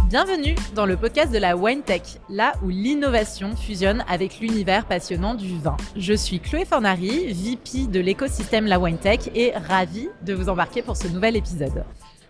Bienvenue dans le podcast de la Wine Tech, là où l'innovation fusionne avec l'univers passionnant du vin. Je suis Chloé Fornari, VP de l'écosystème La Wine Tech et ravie de vous embarquer pour ce nouvel épisode.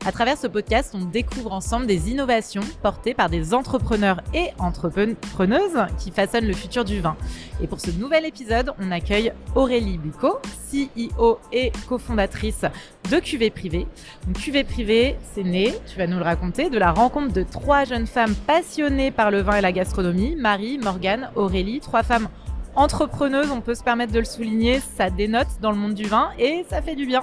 À travers ce podcast, on découvre ensemble des innovations portées par des entrepreneurs et entrepreneuses qui façonnent le futur du vin. Et pour ce nouvel épisode, on accueille Aurélie Bucco, CEO et cofondatrice de Cuvée Privée. Donc Cuvée Privée, c'est né, tu vas nous le raconter, de la rencontre de 3 jeunes femmes passionnées par le vin et la gastronomie, Marie, Morgane, Aurélie, 3 femmes entrepreneuses, on peut se permettre de le souligner, ça dénote dans le monde du vin et ça fait du bien.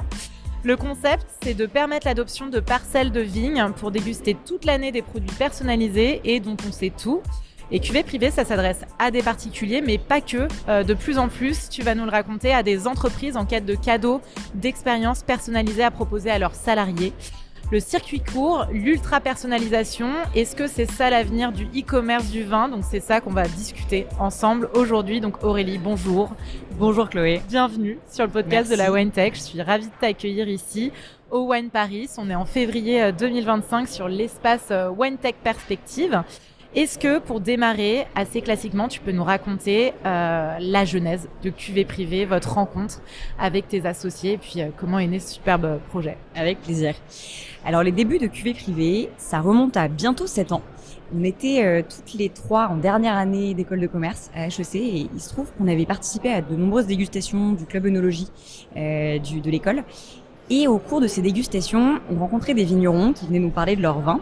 Le concept, c'est de permettre l'adoption de parcelles de vignes pour déguster toute l'année des produits personnalisés et dont on sait tout. Et Cuvée Privée, ça s'adresse à des particuliers, mais pas que. De plus en plus, tu vas nous le raconter, à des entreprises en quête de cadeaux, d'expériences personnalisées à proposer à leurs salariés. Le circuit court, l'ultra-personnalisation, est-ce que c'est ça l'avenir du e-commerce du vin ? Donc c'est ça qu'on va discuter ensemble aujourd'hui. Donc Aurélie, bonjour. Bonjour Chloé. Bienvenue sur le podcast de la Wine Tech. Je suis ravie de t'accueillir ici au Wine Paris. On est en février 2025 sur l'espace Wine Tech Perspective. Est-ce que pour démarrer, assez classiquement, tu peux nous raconter la genèse de Cuvée Privée, votre rencontre avec tes associés et puis comment est né ce superbe projet ? Avec plaisir. Alors les débuts de Cuvée Privée, ça remonte à bientôt 7 ans. On était toutes les 3 en dernière année d'école de commerce à HEC et il se trouve qu'on avait participé à de nombreuses dégustations du club œnologie de l'école. Et au cours de ces dégustations, on rencontrait des vignerons qui venaient nous parler de leur vin.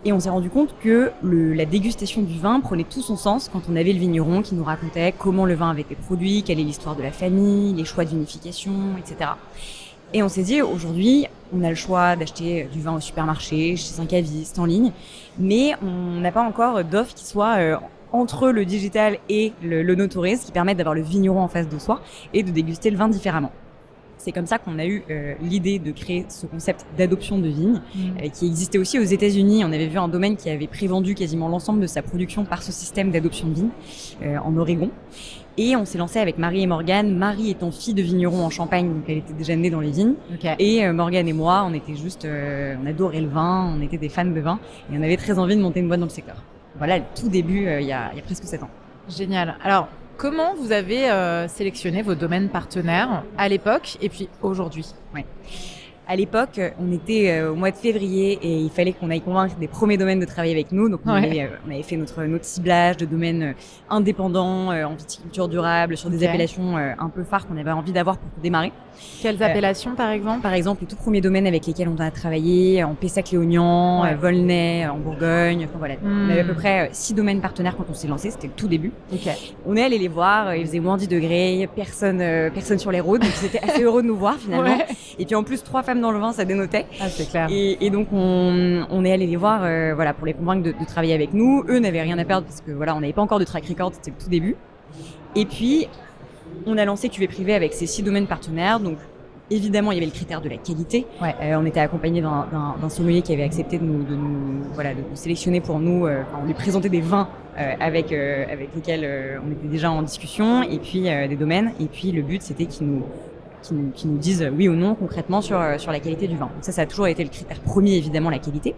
Et on s'est rendu compte que la dégustation du vin prenait tout son sens quand on avait le vigneron qui nous racontait comment le vin avait été produit, quelle est l'histoire de la famille, les choix de vinification, etc. Et on s'est dit, aujourd'hui, on a le choix d'acheter du vin au supermarché, chez un caviste, en ligne, mais on n'a pas encore d'offre qui soit entre le digital et le no-tourisme, qui permettent d'avoir le vigneron en face de soi et de déguster le vin différemment. C'est comme ça qu'on a eu l'idée de créer ce concept d'adoption de vignes qui existait aussi aux États-Unis. On avait vu un domaine qui avait prévendu quasiment l'ensemble de sa production par ce système d'adoption de vignes en Oregon. Et on s'est lancé avec Marie et Morgane. Marie étant fille de vigneron en Champagne, donc elle était déjà née dans les vignes. Okay. Et Morgane et moi, on était juste, on adorait le vin, on était des fans de vin et on avait très envie de monter une boîte dans le secteur. Voilà le tout début, il y a presque 7 ans. Génial. Alors, comment vous avez sélectionné vos domaines partenaires à l'époque et puis aujourd'hui ? Ouais. À l'époque, on était au mois de février et il fallait qu'on aille convaincre des premiers domaines de travailler avec nous. Donc, on avait fait notre ciblage de domaines indépendants en viticulture durable sur des appellations un peu phares qu'on avait envie d'avoir pour démarrer. Quelles appellations, par exemple ? Par exemple, les tout premiers domaines avec lesquels on a travaillé en Pessac-Léognan, Volnay, en Bourgogne. Enfin, voilà. On avait à peu près 6 domaines partenaires quand on s'est lancé. C'était le tout début. On est allé les voir. Il faisait moins 10 degrés. Personne sur les routes. Donc, ils étaient assez heureux de nous voir finalement. Et puis, en plus, 3 femmes dans le vin, ça dénotait. Ah, c'est clair. Et donc, on est allé les voir pour les convaincre de travailler avec nous. Eux n'avaient rien à perdre parce que on n'avait pas encore de track record. C'était le tout début. Et puis, on a lancé Cuvée Privée avec ces 6 domaines partenaires. Donc, évidemment, il y avait le critère de la qualité. On était accompagné d'un sommelier qui avait accepté de nous sélectionner pour nous. On lui présentait des vins avec lesquels on était déjà en discussion, et puis des domaines. Et puis, le but, c'était qu'ils nous disent oui ou non concrètement sur la qualité du vin. Donc ça a toujours été le critère premier, évidemment, la qualité.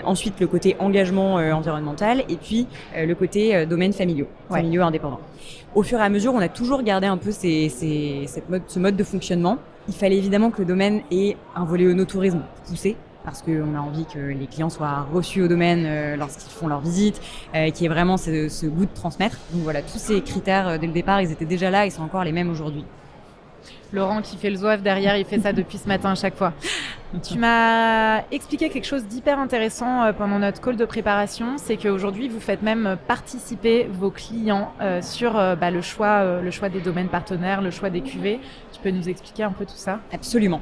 Ensuite, le côté engagement environnemental, et puis le côté domaines familiaux indépendants. Au fur et à mesure, on a toujours gardé un peu ce mode de fonctionnement. Il fallait évidemment que le domaine ait un volet œnotourisme poussé, parce qu'on a envie que les clients soient reçus au domaine lorsqu'ils font leur visite, qu'il y ait vraiment ce goût de transmettre. Donc voilà, tous ces critères, dès le départ, ils étaient déjà là et sont encore les mêmes aujourd'hui. Laurent qui fait le zouave derrière, il fait ça depuis ce matin à chaque fois. Tu m'as expliqué quelque chose d'hyper intéressant pendant notre call de préparation, c'est qu'aujourd'hui vous faites même participer vos clients sur le choix des domaines partenaires, le choix des cuvées. Tu peux nous expliquer un peu tout ça ? Absolument.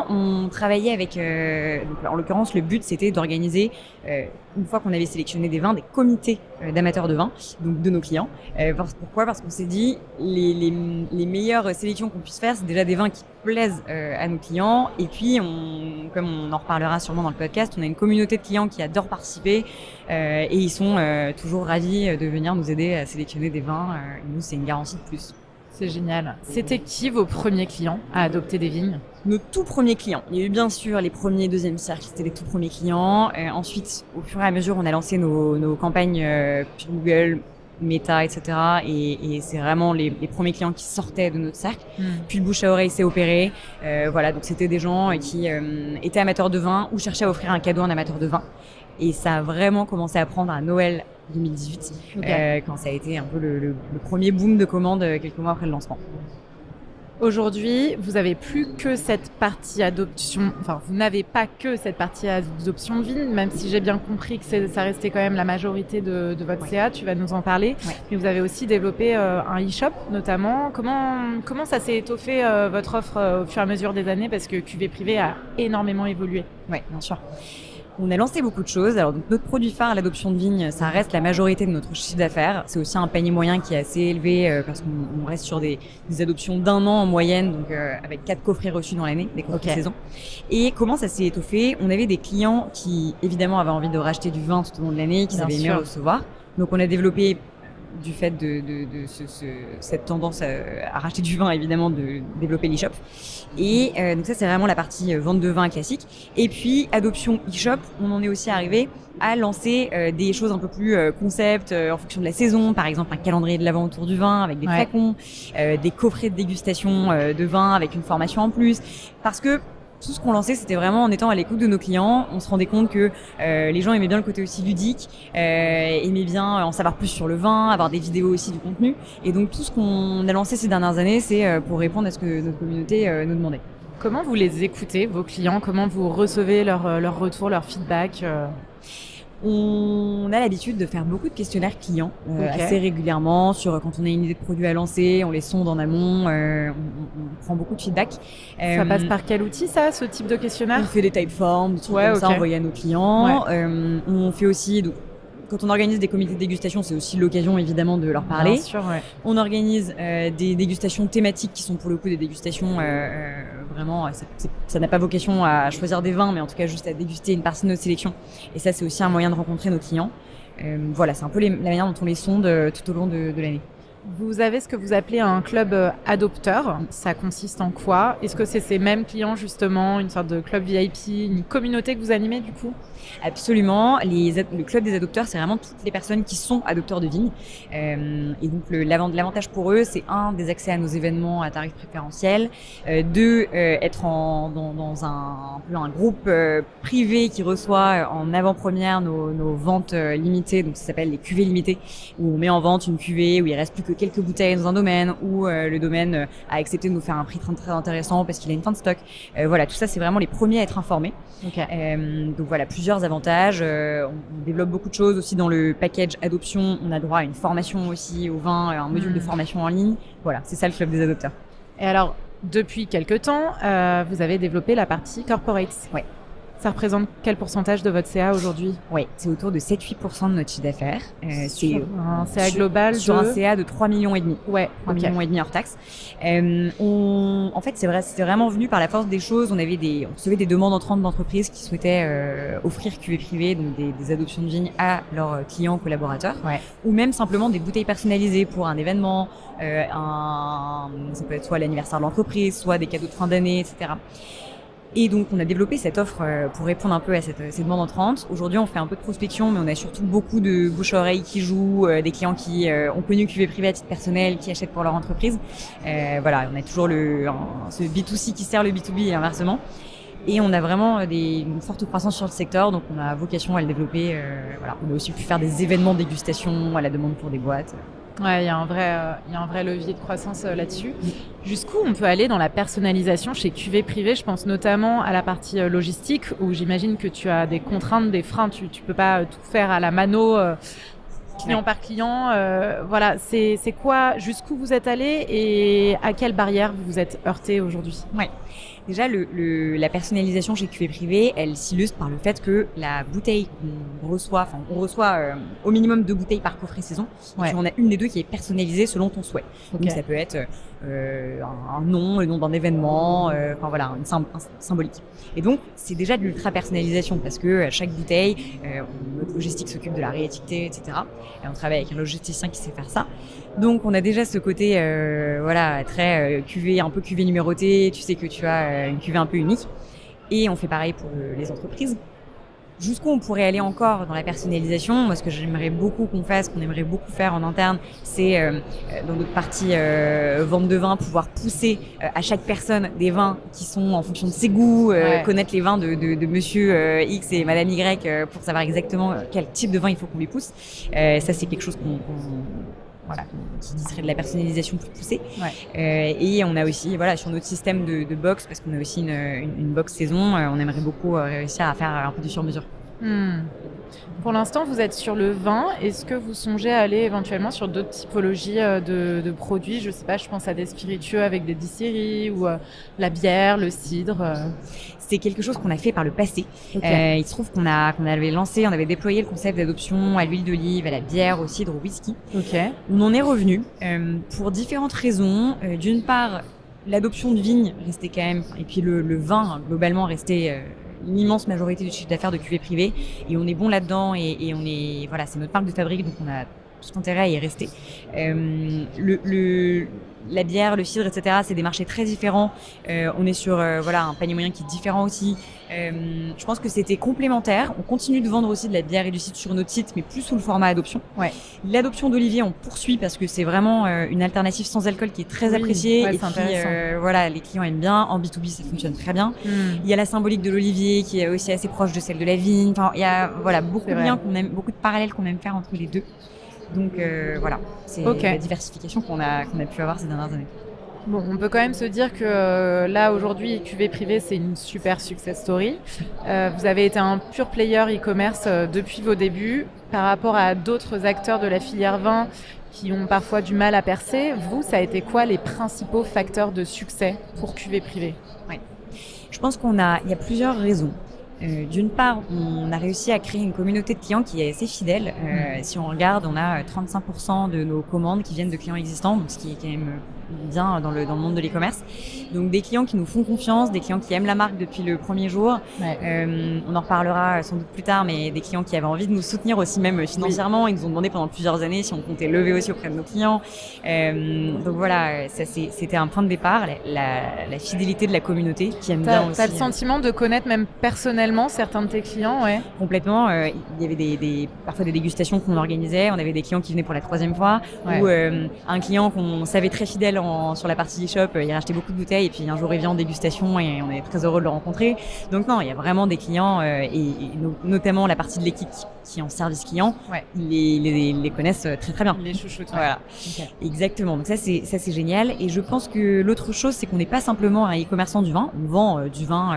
On travaillait avec, donc, en l'occurrence, le but c'était d'organiser, une fois qu'on avait sélectionné des vins, des comités d'amateurs de vin, donc de nos clients. Pourquoi ? Parce qu'on s'est dit, les meilleures sélections qu'on puisse faire, c'est déjà des vins qui plaisent à nos clients. Et puis, comme on en reparlera sûrement dans le podcast, on a une communauté de clients qui adorent participer et ils sont toujours ravis de venir nous aider à sélectionner des vins. Nous, c'est une garantie de plus. C'est génial. C'était qui vos premiers clients à adopter des vignes ? nos tout premiers clients. Il y a eu bien sûr les premiers, deuxième cercle, c'était les tout premiers clients. Ensuite, au fur et à mesure, on a lancé nos campagnes sur Google, Meta, etc. Et c'est vraiment les premiers clients qui sortaient de notre cercle. Puis le bouche à oreille s'est opéré. Voilà, donc c'était des gens qui étaient amateurs de vin ou cherchaient à offrir un cadeau à un amateur de vin. Et ça a vraiment commencé à prendre à Noël 2018, quand ça a été un peu le premier boom de commandes quelques mois après le lancement. Aujourd'hui, vous n'avez plus que cette partie adoption, enfin vous n'avez pas que cette partie adoption de vignes, même si j'ai bien compris que ça restait quand même la majorité de votre CA, tu vas nous en parler. Mais vous avez aussi développé un e-shop notamment. Comment ça s'est étoffé votre offre au fur et à mesure des années, parce que Cuvée Privée a énormément évolué? Oui, bien sûr. On a lancé beaucoup de choses. Alors, donc, notre produit phare, l'adoption de vignes, ça reste la majorité de notre chiffre d'affaires. C'est aussi un panier moyen qui est assez élevé parce qu'on reste sur des adoptions d'1 an en moyenne, donc avec 4 coffrets reçus dans l'année, des coffrets de saison. Et comment ça s'est étoffé? On avait des clients qui, évidemment, avaient envie de racheter du vin tout au long de l'année, qu'ils avaient aimé recevoir. Donc, on a développé, du fait de cette tendance à racheter du vin, évidemment, de développer l'e-shop. Et donc ça, c'est vraiment la partie vente de vin classique. Et puis, adoption e-shop, on en est aussi arrivé à lancer des choses un peu plus concept en fonction de la saison. Par exemple, un calendrier de l'avent autour du vin avec des flacons, des coffrets de dégustation de vin avec une formation en plus. Parce que tout ce qu'on lançait, c'était vraiment en étant à l'écoute de nos clients. On se rendait compte que les gens aimaient bien le côté aussi ludique, aimaient bien en savoir plus sur le vin, avoir des vidéos aussi, du contenu. Et donc tout ce qu'on a lancé ces dernières années, c'est pour répondre à ce que notre communauté nous demandait. Comment vous les écoutez, vos clients? Comment vous recevez leur retour, leur feedback? On a l'habitude de faire beaucoup de questionnaires clients assez régulièrement sur quand on a une idée de produit à lancer, on les sonde en amont, on prend beaucoup de feedback. Ça passe par quel outil ça, ce type de questionnaire? On fait des typeforms, des trucs comme ça envoyés à nos clients. On fait aussi, donc, quand on organise des comités de dégustation, c'est aussi l'occasion évidemment de leur parler. Bien sûr, On organise des dégustations thématiques qui sont pour le coup des dégustations vraiment, ça n'a pas vocation à choisir des vins, mais en tout cas juste à déguster une partie de notre sélection. Et ça, c'est aussi un moyen de rencontrer nos clients. Voilà, c'est un peu la manière dont on les sonde tout au long de l'année. Vous avez ce que vous appelez un club adopteur. Ça consiste en quoi? Est-ce que c'est ces mêmes clients justement, une sorte de club VIP, une communauté que vous animez du coup? Absolument. Le club des adopteurs, c'est vraiment toutes les personnes qui sont adopteurs de vignes. Et donc l'avantage pour eux, c'est des accès à nos événements à tarifs préférentiels, être dans un groupe privé qui reçoit en avant-première nos ventes limitées. Donc ça s'appelle les cuvées limitées, où on met en vente une cuvée où il reste plus que quelques bouteilles dans un domaine, où le domaine a accepté de nous faire un prix très, très intéressant parce qu'il a une fin de stock. Voilà, tout ça, c'est vraiment les premiers à être informés. Donc voilà, plusieurs avantages. On développe beaucoup de choses aussi dans le package adoption. On a droit à une formation aussi au vin, un module de formation en ligne. Voilà, c'est ça le club des adopteurs. Et alors, depuis quelques temps, vous avez développé la partie corporate. Ouais. Ça représente quel pourcentage de votre CA aujourd'hui? Oui, c'est autour de 7-8% de notre chiffre d'affaires. C'est un CA global sur un CA de 3,5 millions. Ouais, 3,5 millions hors taxes. En fait, c'est vrai, c'était vraiment venu par la force des choses. On recevait des demandes entrantes d'entreprises qui souhaitaient offrir Cuvée Privée, donc des adoptions de vignes à leurs clients ou collaborateurs, ou même simplement des bouteilles personnalisées pour un événement, ça peut être soit l'anniversaire de l'entreprise, soit des cadeaux de fin d'année, etc. Et donc, on a développé cette offre pour répondre un peu à ces demandes entrantes. Aujourd'hui, on fait un peu de prospection, mais on a surtout beaucoup de bouche à oreille qui jouent, des clients qui ont connu Cuvée Privée à titre personnel, qui achètent pour leur entreprise. Voilà, on a toujours ce B2C qui sert le B2B et inversement. Et on a vraiment une forte croissance sur le secteur, donc on a vocation à le développer. Voilà. On a aussi pu faire des événements de dégustation à la demande pour des boîtes. Ouais, il y a un vrai levier de croissance là-dessus. Jusqu'où on peut aller dans la personnalisation chez Cuvée Privée? Je pense notamment à la partie logistique, où j'imagine que tu as des contraintes, des freins. Tu peux pas tout faire à la mano, client par client. Voilà, c'est quoi? Jusqu'où vous êtes allé et à quelle barrière vous vous êtes heurté aujourd'hui? Ouais. Déjà, la personnalisation chez Cuvée Privée, elle s'illustre par le fait que la bouteille qu'on reçoit, on reçoit au minimum 2 bouteilles par coffret saison. Donc, on a une des 2 qui est personnalisée selon ton souhait. Donc ça peut être un nom, le nom d'un événement, enfin voilà, une symbolique. Et donc, c'est déjà de l'ultra personnalisation parce que chaque bouteille, notre logistique s'occupe de la réétiqueter, etc. Et on travaille avec un logisticien qui sait faire ça. Donc, on a déjà ce côté, voilà, très cuvée, un peu cuvée numérotée. Tu sais que tu as une cuvée un peu unique. Et on fait pareil pour les entreprises. Jusqu'où on pourrait aller encore dans la personnalisation. Moi, ce que j'aimerais beaucoup qu'on fasse, qu'on aimerait beaucoup faire en interne, c'est dans notre partie vente de vin, pouvoir pousser à chaque personne des vins qui sont en fonction de ses goûts, connaître les vins de monsieur X et madame Y pour savoir exactement quel type de vin il faut qu'on lui pousse. Ça, c'est quelque chose voilà, qui serait de la personnalisation plus poussée. Et on a aussi, voilà, sur notre système de box, parce qu'on a aussi une box saison, on aimerait beaucoup réussir à faire un peu du sur-mesure. Pour l'instant, vous êtes sur le vin. Est-ce que vous songez à aller éventuellement sur d'autres typologies de produits? Je sais pas, je pense à des spiritueux avec des distilleries ou la bière, le cidre. C'est quelque chose qu'on a fait par le passé. Il se trouve qu'on avait lancé, on avait déployé le concept d'adoption à l'huile d'olive, à la bière, au cidre, au whisky. On en est revenu pour différentes raisons. D'une part, l'adoption de vigne restait quand même, et puis le vin globalement restait une immense majorité du chiffre d'affaires de cuvée privée, et on est bon là-dedans, et on est, voilà, c'est notre marque de fabrique, donc on a tout intérêt à y rester. La bière, le cidre, etc., c'est des marchés très différents. On est sur voilà, un panier moyen qui est différent aussi. Je pense que c'était complémentaire. On continue de vendre aussi de la bière et du cidre sur notre site, mais plus sous le format adoption. L'adoption d'Olivier, on poursuit parce que c'est vraiment une alternative sans alcool qui est très appréciée. Et puis voilà, les clients aiment bien. En B2B, ça fonctionne très bien. Il y a la symbolique de l'Olivier qui est aussi assez proche de celle de la vigne. Enfin, il y a voilà, beaucoup de liens qu'on aime, beaucoup de parallèles qu'on aime faire entre les deux. Donc voilà, c'est la diversification qu'on a pu avoir ces dernières années. Bon, on peut quand même se dire que là, aujourd'hui, Cuvée Privée, c'est une super success story. Vous avez été un pure player e-commerce depuis vos débuts. Par rapport à d'autres acteurs de la filière vin qui ont parfois du mal à percer, vous, ça a été quoi les principaux facteurs de succès pour Cuvée Privée? Je pense il y a plusieurs raisons. D'une part, on a réussi à créer une communauté de clients qui est assez fidèle. Si on regarde, on a 35% de nos commandes qui viennent de clients existants, donc ce qui est quand même bien dans le monde de l'e-commerce. Donc des clients qui nous font confiance, des clients qui aiment la marque depuis le premier jour. On en reparlera sans doute plus tard, mais des clients qui avaient envie de nous soutenir aussi même financièrement. Ils nous ont demandé pendant plusieurs années si on comptait lever aussi auprès de nos clients. Donc voilà, ça c'était un point de départ, la fidélité de la communauté qui aime bien aussi. T'as le sentiment de connaître même personnellement certains de tes clients? Complètement. Il y avait parfois des dégustations qu'on organisait. On avait des clients qui venaient pour la 3e fois, ou un client qu'on savait très fidèle sur la partie e-shop, il rachetait beaucoup de bouteilles et puis un jour il vient en dégustation et on est très heureux de le rencontrer. Donc non, il y a vraiment des clients et notamment la partie de l'équipe qui est en service client, ils les connaissent très très bien. Les chouchoutes. Voilà. Exactement. Donc ça c'est génial. Et je pense que l'autre chose, c'est qu'on n'est pas simplement un e-commerçant du vin. On vend du vin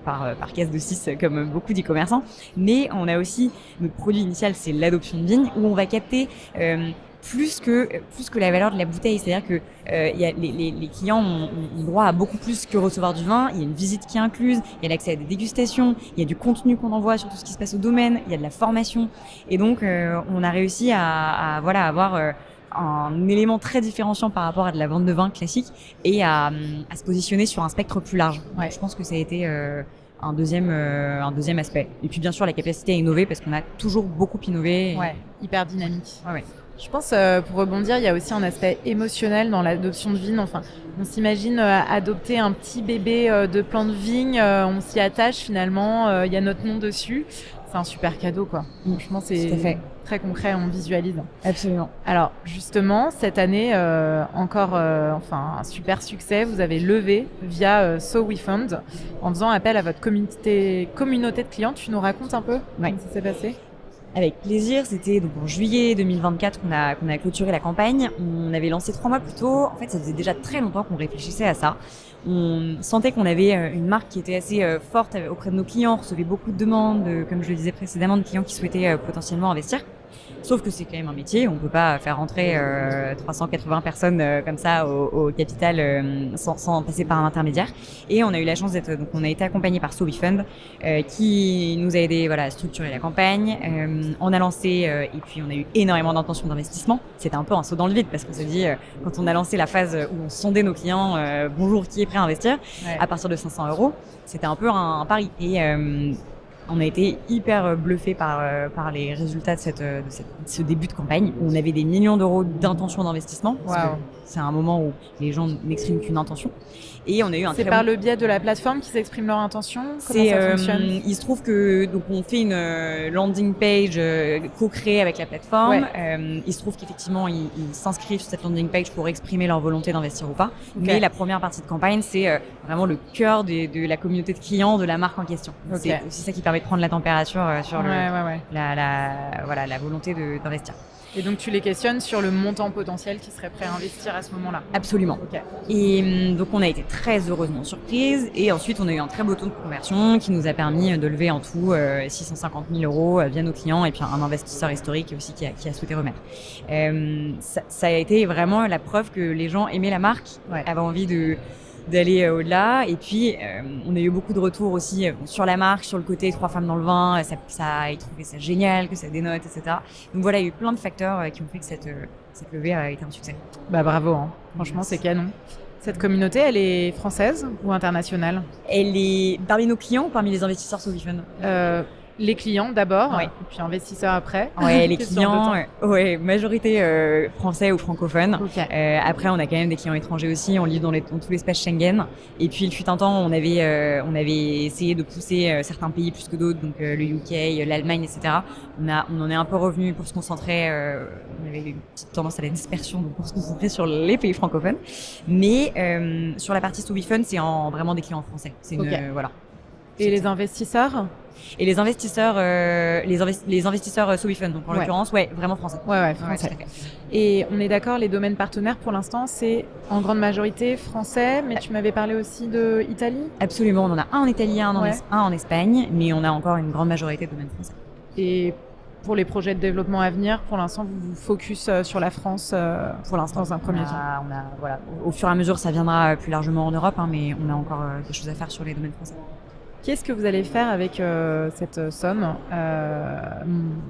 par caisse de 6 comme beaucoup d'e-commerçants, mais on a aussi notre produit initial, c'est l'adoption de vigne, où on va capter plus que la valeur de la bouteille. C'est-à-dire que les clients ont droit à beaucoup plus que recevoir du vin. Il y a une visite qui est incluse, il y a l'accès à des dégustations, il y a du contenu qu'on envoie sur tout ce qui se passe au domaine, il y a de la formation. Et donc, on a réussi à avoir un élément très différenciant par rapport à de la vente de vin classique et à se positionner sur un spectre plus large. Je pense que ça a été un deuxième aspect. Et puis bien sûr la capacité à innover, parce qu'on a toujours beaucoup innové. Hyper dynamique. Je pense, pour rebondir, il y a aussi un aspect émotionnel dans l'adoption de vigne. Enfin, on s'imagine adopter un petit bébé de plant de vigne, on s'y attache finalement, il y a notre nom dessus. C'est un super cadeau, quoi. Franchement, c'est très concret, on visualise. Absolument. Alors, justement, cette année, encore un super succès. Vous avez levé via So We Fund en faisant appel à votre communauté de clients. Tu nous racontes un peu comment ça s'est passé? Avec plaisir. C'était donc en juillet 2024 qu'on a clôturé la campagne. On avait lancé 3 mois plus tôt. En fait, ça faisait déjà très longtemps qu'on réfléchissait à ça. On sentait qu'on avait une marque qui était assez forte auprès de nos clients. On recevait beaucoup de demandes, comme je le disais précédemment, de clients qui souhaitaient potentiellement investir. Sauf que c'est quand même un métier, on peut pas faire rentrer 380 personnes comme ça au capital sans passer par un intermédiaire. Et on a eu la chance donc on a été accompagné par SoWeFund qui nous a aidé à structurer la campagne. On a lancé et puis on a eu énormément d'intentions d'investissement. C'était un peu un saut dans le vide parce qu'on s'est dit quand on a lancé la phase où on sondait nos clients, bonjour, qui est prêt à investir à partir de 500 €, c'était un peu un pari. Et on a été hyper bluffés par les résultats de ce début de campagne où on avait des millions d'euros d'intentions d'investissement. Wow. C'est un moment où les gens n'expriment qu'une intention. Et on a eu C'est par le biais de la plateforme qu'ils expriment leur intention. Comment ça fonctionne? Il se trouve que donc on fait une landing page co-créée avec la plateforme. Ouais. Il se trouve qu'effectivement ils s'inscrivent sur cette landing page pour exprimer leur volonté d'investir ou pas. Okay. Mais la première partie de campagne, c'est vraiment le cœur de la communauté de clients de la marque en question. Okay. C'est aussi ça qui permet de prendre la température sur la volonté d'investir. Et donc tu les questionnes sur le montant potentiel qu'ils seraient prêts à investir à ce moment-là. Absolument. Okay. Et donc on a été très heureusement surprise. Et ensuite on a eu un très beau taux de conversion qui nous a permis de lever en tout 650 000 € via nos clients et puis un investisseur historique aussi qui a souhaité remettre. Ça a été vraiment la preuve que les gens aimaient la marque, avaient envie d'aller au-delà. Et puis, on a eu beaucoup de retours aussi sur la marque, sur le côté 3 femmes dans le vin. Ils trouvaient ça génial, que ça dénote, etc. Donc voilà, il y a eu plein de facteurs qui ont fait que cette levée a été un succès. Bah bravo, hein. Franchement, c'est canon. Cette communauté, elle est française ou internationale? Elle est parmi nos clients ou parmi les investisseurs SoWeFund? Les clients d'abord, et puis investisseurs après. Ouais, les clients, majorité français ou francophones. Okay. Après, on a quand même des clients étrangers aussi. On livre dans tout l'espace Schengen. Et puis, il fut un temps, on avait essayé de pousser certains pays plus que d'autres, donc le UK, l'Allemagne, etc. On en est un peu revenu pour se concentrer. On avait une petite tendance à la dispersion, donc pour se concentrer sur les pays francophones. Mais sur la partie SoWeFund, c'est vraiment des clients français. C'est voilà. Et les investisseurs? Et les investisseurs SoWeFund, donc en l'occurrence, vraiment français. Ouais, français. Et on est d'accord, les domaines partenaires pour l'instant, c'est en grande majorité français, mais tu m'avais parlé aussi de Italie? Absolument, on en a un en Italie, un en Espagne, mais on a encore une grande majorité de domaines français. Et pour les projets de développement à venir, pour l'instant, vous vous focus sur la France pour l'instant dans un premier temps? Au fur et à mesure, ça viendra plus largement en Europe, mais on a encore des choses à faire sur les domaines français. Qu'est-ce que vous allez faire avec cette somme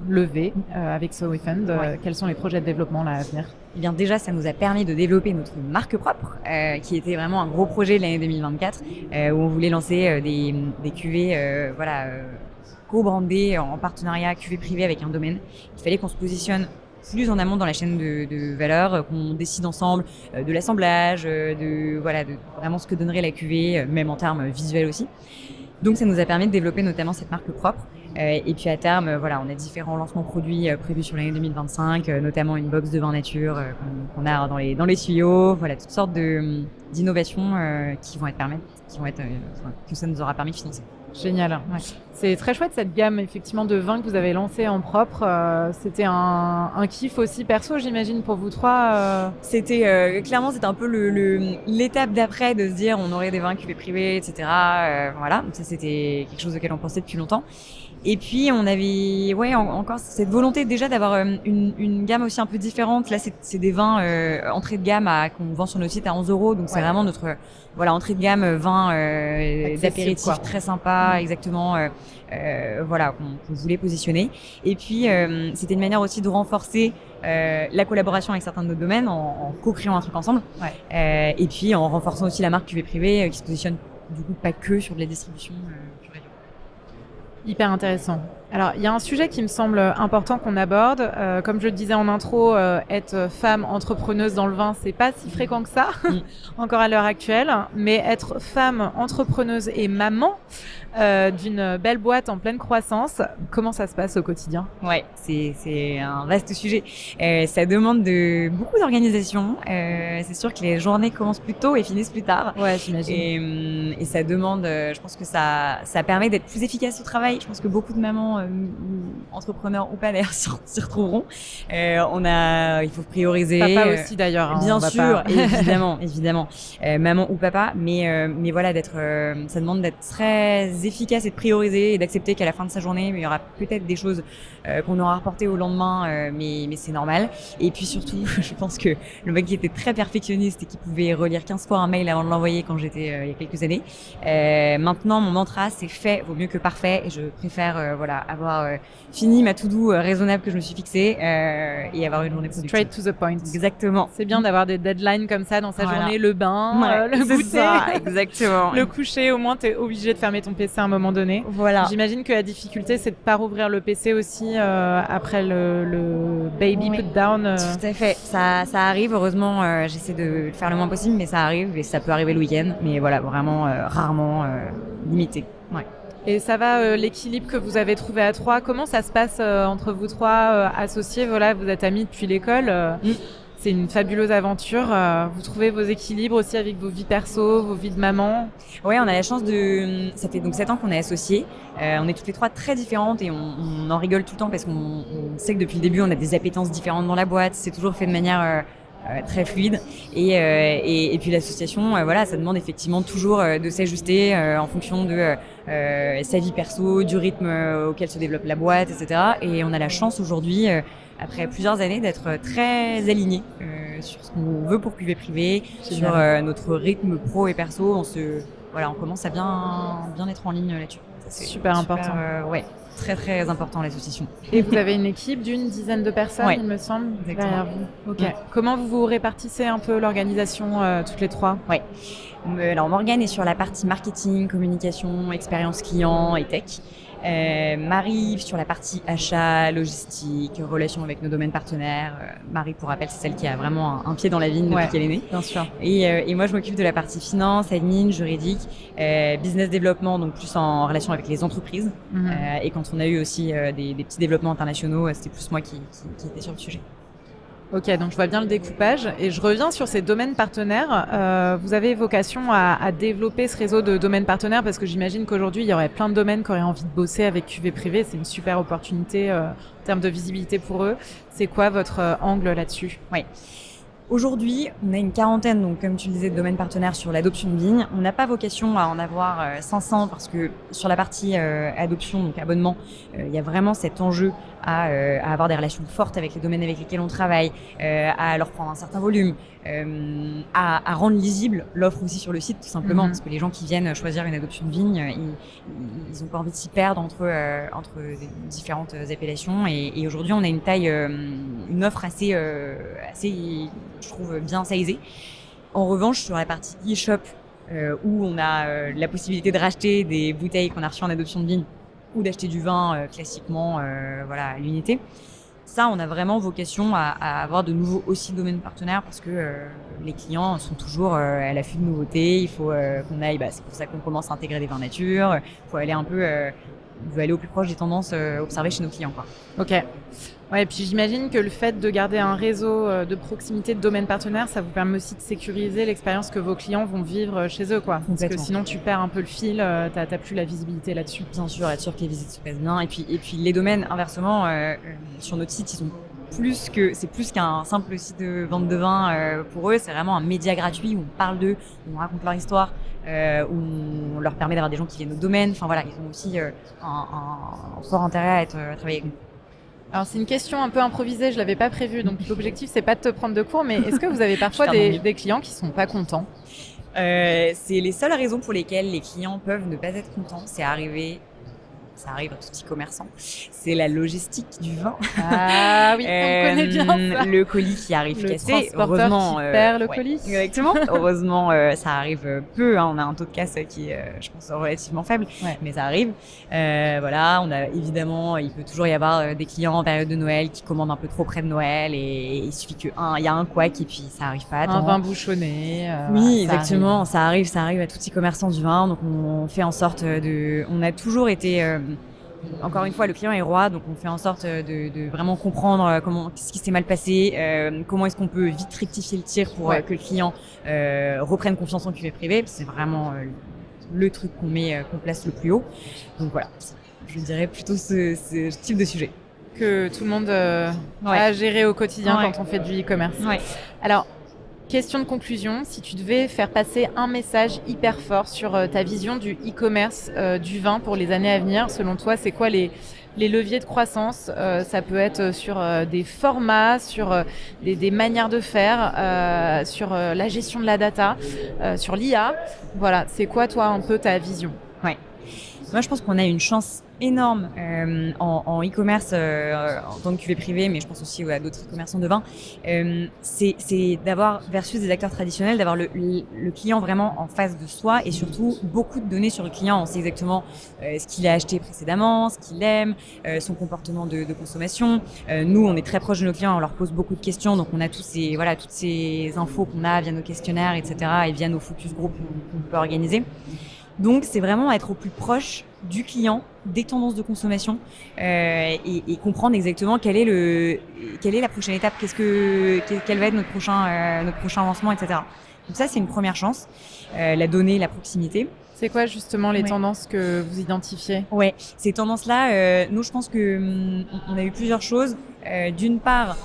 levée avec SoWeFund? Quels sont les projets de développement là, à venir? Eh bien, déjà, ça nous a permis de développer notre marque propre, qui était vraiment un gros projet de l'année 2024, où on voulait lancer des cuvées co-brandées en partenariat cuvée privée avec un domaine. Il fallait qu'on se positionne plus en amont dans la chaîne de valeur, qu'on décide ensemble de l'assemblage, de vraiment ce que donnerait la cuvée, même en termes visuels aussi. Donc ça nous a permis de développer notamment cette marque propre. Et puis à terme, on a différents lancements produits prévus sur l'année 2025, notamment une box de vin nature qu'on a dans les tuyaux. Voilà, toutes sortes d'innovations que ça nous aura permis de financer. Génial. Ouais. C'est très chouette cette gamme effectivement de vins que vous avez lancé en propre. C'était un kiff aussi perso, j'imagine, pour vous trois. C'était clairement c'était un peu l'étape d'après de se dire on aurait des vins cuvées privés, etc. Voilà, ça c'était quelque chose auquel on pensait depuis longtemps. Et puis on avait encore cette volonté déjà d'avoir une gamme aussi un peu différente. Là c'est des vins entrée de gamme qu'on vend sur notre site à 11 €. Donc c'est vraiment notre entrée de gamme vin d'apéritif très sympa, exactement. Qu'on voulait positionner. Et puis c'était une manière aussi de renforcer la collaboration avec certains de nos domaines en co-créant un truc ensemble. Et puis en renforçant aussi la marque cuvée privée qui se positionne du coup pas que sur de la distribution pure et dure. Hyper intéressant. Alors, il y a un sujet qui me semble important qu'on aborde. Comme je le disais en intro, être femme entrepreneuse dans le vin, c'est pas si fréquent que ça, encore à l'heure actuelle. Mais être femme entrepreneuse et maman d'une belle boîte en pleine croissance, comment ça se passe au quotidien? Ouais, c'est un vaste sujet. Ça demande beaucoup d'organisation. C'est sûr que les journées commencent plus tôt et finissent plus tard. Ouais, j'imagine. Et ça demande, je pense que ça permet d'être plus efficace au travail pareil, je pense que beaucoup de mamans entrepreneurs ou pas d'ailleurs s'y retrouveront. Il faut prioriser. Papa aussi d'ailleurs. Hein, bien sûr, évidemment. Maman ou papa, mais voilà, ça demande d'être très efficace et de prioriser et d'accepter qu'à la fin de sa journée, il y aura peut-être des choses qu'on aura reportées au lendemain, mais c'est normal. Et puis surtout, je pense que le mec qui était très perfectionniste et qui pouvait relire 15 fois un mail avant de l'envoyer quand j'étais il y a quelques années. Maintenant, mon mantra, c'est fait vaut mieux que parfait, et je préfère avoir fini ma to-do raisonnable que je me suis fixée et avoir une journée productive. Straight to the point. Exactement. C'est bien d'avoir des deadlines comme ça dans sa journée, le bain, le goûter, ça, exactement. le coucher. Au moins, t'es obligé de fermer ton PC à un moment donné. Voilà. J'imagine que la difficulté, c'est de pas rouvrir le PC aussi après le baby put down. Tout à fait. Ça arrive. Heureusement, j'essaie de le faire le moins possible, mais ça arrive et ça peut arriver le week-end. Mais voilà, vraiment rarement, limité. Ouais. Et ça va, l'équilibre que vous avez trouvé à 3, comment ça se passe entre vous 3 associés? Voilà, vous êtes amis depuis l'école. C'est une fabuleuse aventure. Vous trouvez vos équilibres aussi avec vos vies perso, vos vies de maman? Ouais, on a la chance ça fait donc 7 ans qu'on est associés. On est toutes les 3 très différentes et on en rigole tout le temps parce qu'on sait que depuis le début, on a des appétences différentes dans la boîte. C'est toujours fait de manière très fluide et puis l'association, ça demande effectivement toujours de s'ajuster en fonction de sa vie perso, du rythme auquel se développe la boîte, etc. Et on a la chance aujourd'hui, après plusieurs années, d'être très alignés sur ce qu'on veut pour QV privé, sur notre rythme pro et perso. On commence à bien être en ligne là-dessus. C'est super important. Très très important l'association. Et vous avez une équipe d'une dizaine de personnes, il me semble, derrière vous. Ok. Comment vous répartissez un peu l'organisation toutes les 3? Alors Morgane est sur la partie marketing, communication, expérience client et tech. Marie sur la partie achat, logistique, relations avec nos domaines partenaires. Marie, pour rappel, c'est celle qui a vraiment un pied dans la vigne depuis qu'elle est née. Bien sûr. Et moi, je m'occupe de la partie finance, admin, juridique, business développement, donc plus en relation avec les entreprises. Et quand on a eu aussi des petits développements internationaux, c'était plus moi qui était sur le sujet. Ok, donc je vois bien le découpage et je reviens sur ces domaines partenaires. Vous avez vocation à développer ce réseau de domaines partenaires parce que j'imagine qu'aujourd'hui, il y aurait plein de domaines qui auraient envie de bosser avec QV Privé. C'est une super opportunité en termes de visibilité pour eux. C'est quoi votre angle là-dessus? Aujourd'hui, on a une quarantaine, donc comme tu le disais, de domaines partenaires sur l'adoption de vignes. On n'a pas vocation à en avoir 500 parce que sur la partie adoption, donc abonnement, il y a vraiment cet enjeu à avoir des relations fortes avec les domaines avec lesquels on travaille, à leur prendre un certain volume, à rendre lisible l'offre aussi sur le site, tout simplement, parce que les gens qui viennent choisir une adoption de vigne, ils ont pas envie de s'y perdre entre différentes appellations. Et aujourd'hui, on a une taille, une offre assez, je trouve, bien sizée. En revanche, sur la partie e-shop, où on a la possibilité de racheter des bouteilles qu'on a reçues en adoption de vigne ou d'acheter du vin classiquement à l'unité. Ça, on a vraiment vocation à avoir de nouveaux aussi domaines partenaires parce que les clients sont toujours à l'affût de nouveautés. Il faut qu'on aille, c'est pour ça qu'on commence à intégrer des vins nature. Il faut aller un peu, aller au plus proche des tendances observées chez nos clients, quoi. Ok. Ouais, et puis j'imagine que le fait de garder un réseau de proximité de domaines partenaires, ça vous permet aussi de sécuriser l'expérience que vos clients vont vivre chez eux, quoi. Parce que sinon tu perds un peu le fil, t'as plus la visibilité là-dessus. Bien sûr, être sûr que les visites se passent bien. Et puis les domaines, inversement, sur notre site, c'est plus qu'un simple site de vente de vin pour eux. C'est vraiment un média gratuit où on parle d'eux, où on raconte leur histoire, où on leur permet d'avoir des gens qui viennent au domaine. Enfin voilà, ils ont aussi un fort intérêt à travailler avec nous. Alors c'est une question un peu improvisée, je l'avais pas prévue, donc l'objectif c'est pas de te prendre de court, mais est-ce que vous avez parfois des clients qui sont pas contents? C'est les seules raisons pour lesquelles les clients peuvent ne pas être contents. Ça arrive à tout petit commerçant. C'est la logistique du vin. Ah oui, on connaît bien ça. Le colis qui arrive cassé. Heureusement, qui perd le colis. Exactement. Heureusement, ça arrive peu. On a un taux de casse qui est, je pense, relativement faible, mais ça arrive. On a évidemment, il peut toujours y avoir des clients en période de Noël qui commandent un peu trop près de Noël et il suffit il y a un couac et puis ça arrive pas. Un vin bouchonné. Oui, exactement. Ça arrive à tout petit commerçant du vin. Donc on fait en sorte on a toujours été encore une fois, le client est roi, donc on fait en sorte de vraiment comprendre qu'est-ce qui s'est mal passé, comment est-ce qu'on peut vite rectifier le tir pour que le client reprenne confiance en QV privé. C'est vraiment le truc qu'on place le plus haut. Donc voilà. Je dirais plutôt ce type de sujet. Que tout le monde Ouais. a géré au quotidien Ouais. quand on fait du e-commerce. Ouais. Alors, question de conclusion, si tu devais faire passer un message hyper fort sur ta vision du e-commerce du vin pour les années à venir, selon toi, c'est quoi les leviers de croissance? Ça peut être sur des formats, sur des manières de faire, sur la gestion de la data, sur l'IA. Voilà, c'est quoi toi un peu ta vision? Ouais. Moi, je pense qu'on a une chance énorme en e-commerce en tant que cuvée privée, mais je pense aussi à d'autres e-commerçants de vin. C'est d'avoir, versus des acteurs traditionnels, d'avoir le client vraiment en face de soi et surtout beaucoup de données sur le client. On sait exactement ce qu'il a acheté précédemment, ce qu'il aime, son comportement de consommation. Nous, on est très proche de nos clients, on leur pose beaucoup de questions, donc on a toutes ces infos qu'on a via nos questionnaires, etc. et via nos focus group qu'on peut organiser. Donc, c'est vraiment être au plus proche du client, des tendances de consommation et comprendre exactement quelle est la prochaine étape, quel va être notre prochain lancement, etc. Donc ça, c'est une première chance, la donnée, la proximité. C'est quoi justement les tendances que vous identifiez? Ouais, ces tendances-là, nous, je pense que on a eu plusieurs choses. D'une part,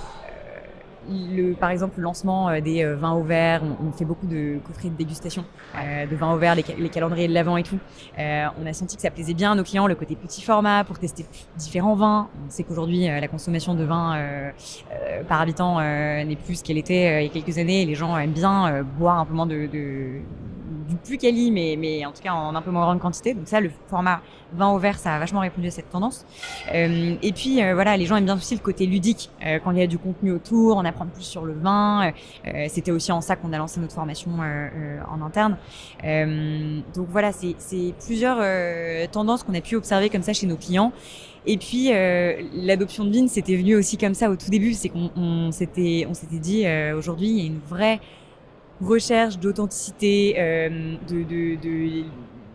par exemple, le lancement des vins au verre, on fait beaucoup de coffrets de dégustation de vins au verre, les calendriers de l'Avent et tout. On a senti que ça plaisait bien à nos clients, le côté petit format pour tester différents vins. On sait qu'aujourd'hui, la consommation de vin par habitant n'est plus ce qu'elle était il y a quelques années. Les gens aiment bien boire un peu moins du plus quali, mais en tout cas en un peu moins grande quantité. Donc ça, le format vin au verre, ça a vachement répondu à cette tendance. Et puis voilà, les gens aiment bien aussi le côté ludique quand il y a du contenu autour, en apprendre plus sur le vin. C'était aussi en ça qu'on a lancé notre formation en interne. Donc voilà, c'est plusieurs tendances qu'on a pu observer comme ça chez nos clients. Et puis l'adoption de Vin, c'était venu aussi comme ça au tout début, c'est qu'on s'était dit aujourd'hui il y a une vraie recherche d'authenticité,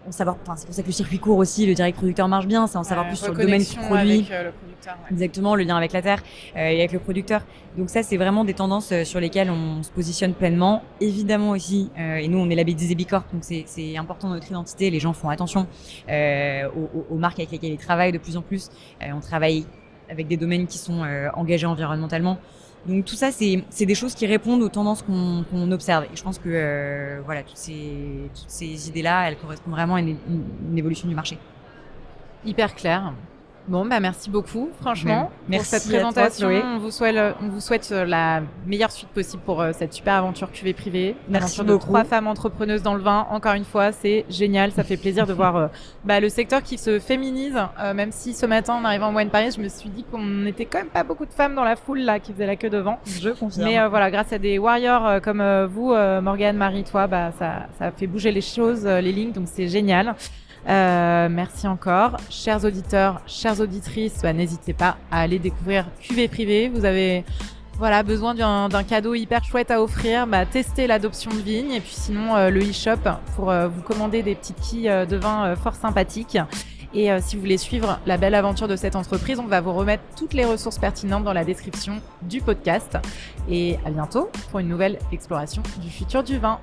en savoir, c'est pour ça que le circuit court aussi, le direct producteur marche bien, c'est en savoir plus sur le domaine du produit. Avec le producteur, ouais. Exactement, le lien avec la terre et avec le producteur. Donc ça, c'est vraiment des tendances sur lesquelles on se positionne pleinement. Évidemment aussi, et nous, on est labellisé B Corp, donc c'est important dans notre identité. Les gens font attention aux marques avec lesquelles ils travaillent de plus en plus. On travaille avec des domaines qui sont engagés environnementalement. Donc tout ça, c'est des choses qui répondent aux tendances qu'on observe. Et je pense que voilà, toutes ces idées-là, elles correspondent vraiment à une évolution du marché. Hyper clair. Bon, merci beaucoup, franchement, merci pour cette présentation. À toi, Chloé. On vous souhaite la meilleure suite possible pour cette super aventure cuvée privée. Merci aventure beaucoup. De 3 femmes entrepreneuses dans le vin. Encore une fois, c'est génial. Ça fait plaisir de voir le secteur qui se féminise. Même si ce matin, en arrivant en Wine Paris, je me suis dit qu'on n'était quand même pas beaucoup de femmes dans la foule là qui faisaient la queue devant. Je confirme. Mais voilà, grâce à des warriors comme vous, Morgane, Marie, toi, ça fait bouger les choses, les lignes. Donc c'est génial. Merci encore. Chers auditeurs, chères auditrices, n'hésitez pas à aller découvrir Cuvée Privée. Vous avez besoin d'un cadeau hyper chouette à offrir, testez l'adoption de vigne et puis sinon le e-shop pour vous commander des petites quilles de vin fort sympathiques. Et si vous voulez suivre la belle aventure de cette entreprise, on va vous remettre toutes les ressources pertinentes dans la description du podcast. Et à bientôt pour une nouvelle exploration du futur du vin.